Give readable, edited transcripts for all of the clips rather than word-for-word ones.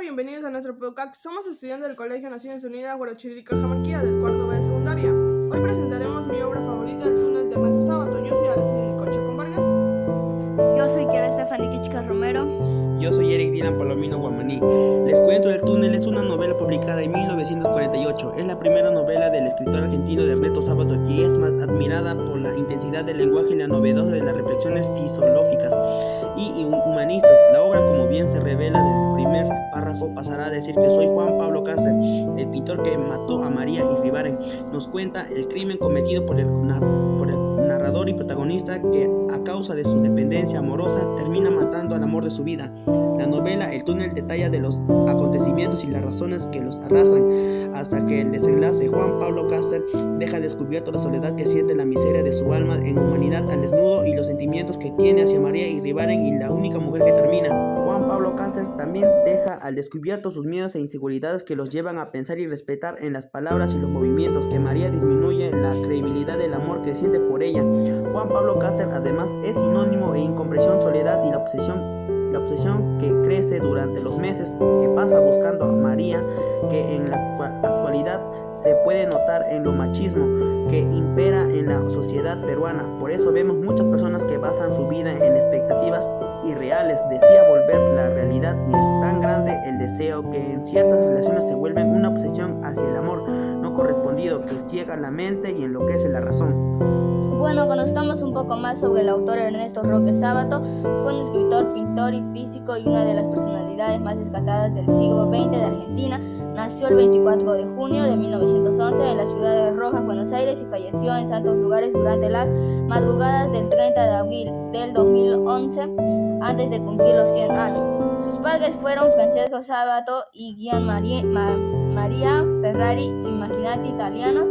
bienvenidos a nuestro podcast. Somos estudiantes del Colegio Naciones Unidas Huarochirí Cajamarquilla del cuarto B de secundaria. Hoy presentaremos mi obra favorita, El túnel de Ernesto Sábato. Yo soy Araceli Cocha con Vargas. Yo soy Kiara Estefany Quichca Romero. Yo soy Eric Dylan Palomino Guamaní. Les cuento, El túnel es una novela publicada en 1948. Es la primera novela del escritor argentino de Ernesto Sábato y es más admirada por la intensidad del lenguaje y la novedosa de las reflexiones filosóficas y humanistas. La obra, como bien se revela del primer párrafo, pasará a decir que soy Juan Pablo Cáster, el pintor que mató a María Iribarren. Nos cuenta el crimen cometido por el narrador y protagonista que, a causa de su dependencia amorosa, termina matando al amor de su vida. La novela El túnel detalla de los acontecimientos y las razones que los arrastran hasta que el desenlace. Juan Pablo Cáster deja descubierto la soledad que siente, la miseria de su alma en humanidad al desnudo y los sentimientos que tiene hacia María Iribarren y la única mujer que termina. Juan Pablo Cáster también deja al descubierto sus miedos e inseguridades que los llevan a pensar y respetar en las palabras y los movimientos que María disminuye la credibilidad del amor que siente por ella. Juan Pablo Cáster además es sinónimo de incomprensión, soledad y la obsesión que crece durante los meses que pasa buscando a María, que en la actualidad se puede notar en lo machismo que impera en la sociedad peruana. Por eso vemos muchas personas que basan su vida en expectativas irreales. Desea volver la realidad y es tan grande el deseo que en ciertas relaciones se vuelven una obsesión hacia el amor no correspondido que ciega la mente y enloquece la razón. Bueno, conozcamos un poco más sobre el autor Ernesto Roque Sábato. Fue un escritor, pintor y físico y una de las personalidades más destacadas del siglo XX de Argentina. Nació el 24 de junio de 1911 en la ciudad de Rojas, Buenos Aires, y falleció en santos lugares durante las madrugadas del 30 de abril del 2011, antes de cumplir los 100 años. Sus padres fueron Francesco Sábato y Gian Maria Ferrari, imaginati italianos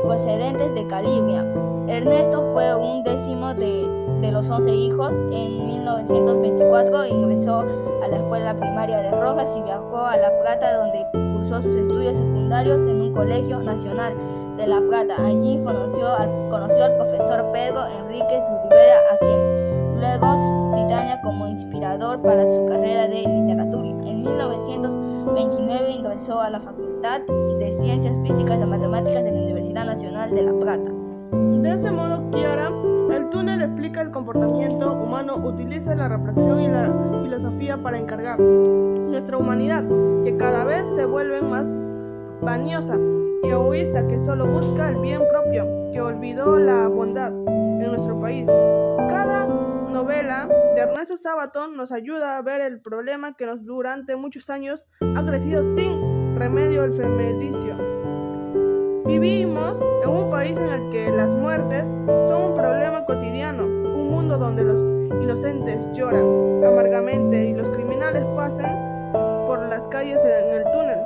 procedentes de Calabria. Ernesto fue un décimo de los 11 hijos. En 1924 ingresó a la escuela primaria de Rojas y viajó a La Plata, donde cursó sus estudios secundarios en un colegio nacional de La Plata. Allí conoció al profesor Pedro Enríquez Rivera, a quien luego citaría como inspirador para su carrera de literatura. En 1929 ingresó a la Facultad de Ciencias Físicas y Matemáticas de la Universidad Nacional de La Plata. De este modo, Kiara, el túnel explica el comportamiento humano, utiliza la reflexión y la filosofía para encargar nuestra humanidad, que cada vez se vuelve más vaniosa y egoísta, que solo busca el bien propio, que olvidó la bondad en nuestro país. Cada novela de Ernesto Sábato nos ayuda a ver el problema que durante muchos años ha crecido sin remedio, el feminicidio. Vivimos en un país en el que las muertes son un problema cotidiano, un mundo donde los inocentes lloran amargamente y los criminales pasan por las calles en el túnel.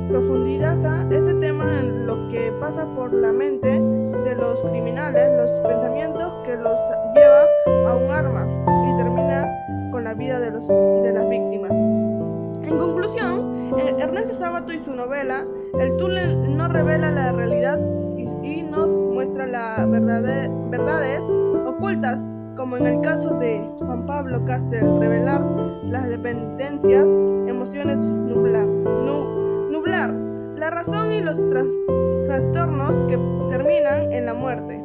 Profundiza este tema en lo que pasa por la mente de los criminales, los pensamientos que los lleva a un arma y termina con la vida de las víctimas. En conclusión, Ernesto Sábato y su novela El túnel no revela la realidad y nos muestra las verdades ocultas, como en el caso de Juan Pablo Cáster, revelar las dependencias, emociones, nublar la razón y los trastornos que terminan en la muerte.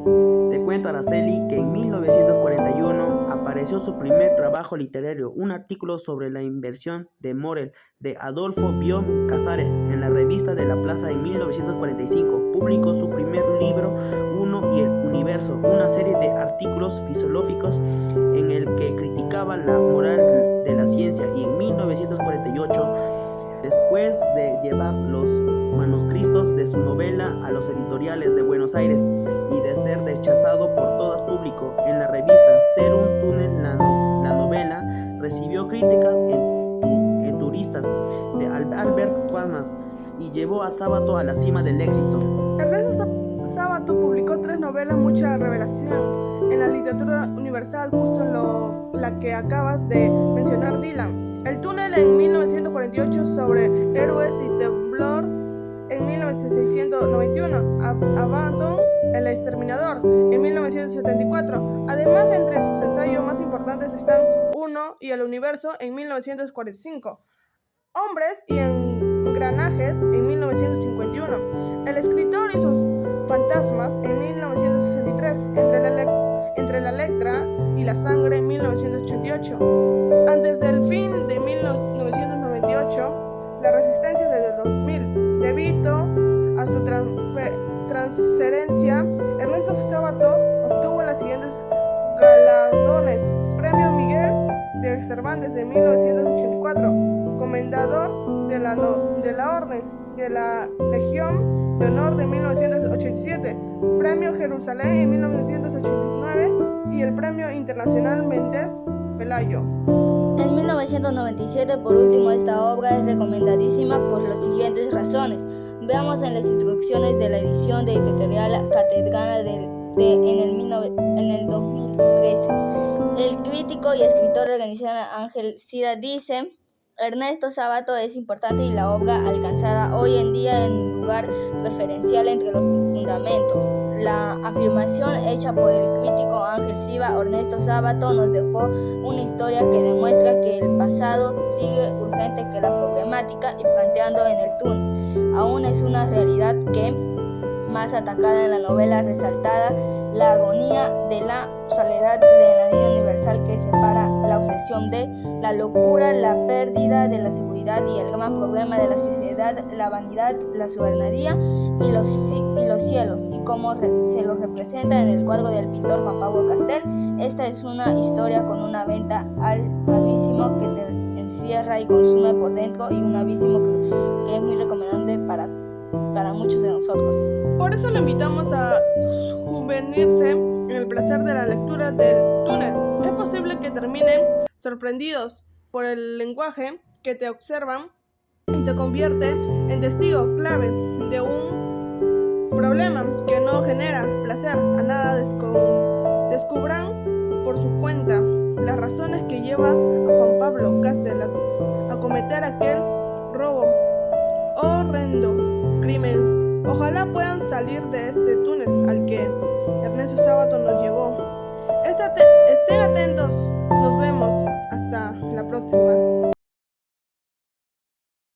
Te cuento, Araceli, que en 1941 apareció su primer trabajo literario, un artículo sobre la inversión de Morel de Adolfo Bion Casares en la revista de la Plaza. En 1945 publicó su primer libro, Uno y el Universo, una serie de artículos filosóficos en el que criticaba la moral de la ciencia. Y en 1948, después de llevar los manuscritos de su novela a los editoriales de Buenos Aires y de ser rechazado por todas público en la revista Ser un túnel, la novela recibió críticas enturistas de Albert Camus y llevó a Sábato a la cima del éxito. Ernesto Sábato publicó 3 novelas, mucha revelación en la literatura universal, justo en la que acabas de mencionar, Dylan. El túnel en 1948, sobre héroes y temblor en 1691, Abaddon, el exterminador, en 1974. Además, entre sus ensayos más importantes están Uno y el Universo en 1945. Hombres y engranajes en 1951. El escritor y sus fantasmas en 1963. Entre la letra y la sangre en 1988. Antes del fin de 1998, la resistencia desde 2000. Debido a su transferencia, Ernesto Sábato obtuvo las siguientes galardones: Premio Miguel de Cervantes de 1984, Comendador de la Orden de la Legión de Honor de 1987, Premio Jerusalén en 1989 y el Premio Internacional Méndez Pelayo. En 1997, por último, esta obra es recomendadísima por las siguientes razones. Veamos en las instrucciones de la edición de Editorial Catedral en el 2013. El crítico y escritor organizador Ángel Cida dice: Ernesto Sábato es importante y la obra alcanzada hoy en día en un lugar referencial entre los fundamentos. La afirmación hecha por el crítico Ángel Cida, Ernesto Sábato nos dejó una historia que demuestra que el pasado sigue urgente que la problemática y planteando en el túnel. Aún es una realidad que, más atacada en la novela resaltada, la agonía de la soledad de la línea universal que separa la obsesión de la locura, la pérdida de la seguridad y el gran problema de la sociedad, la vanidad, la soberanía y los cielos, y cómo se los representa en el cuadro del pintor Juan Pablo Castel. Esta es una historia con una venta al abismo que te encierra y consume por dentro, y un abismo que es muy recomendable para muchos de nosotros. Por eso lo invitamos a sumergirse en el placer de la lectura del túnel. Es posible que terminen sorprendidos por el lenguaje que te observan y te convierte en testigo clave de un problema que no genera placer a nada. Descubran por su cuenta las razones que lleva a Juan Pablo Castel a cometer aquel robo, horrendo crimen. Ojalá puedan salir de este túnel al que Ernesto Sábato nos llevó. Estén atentos, nos vemos hasta la próxima.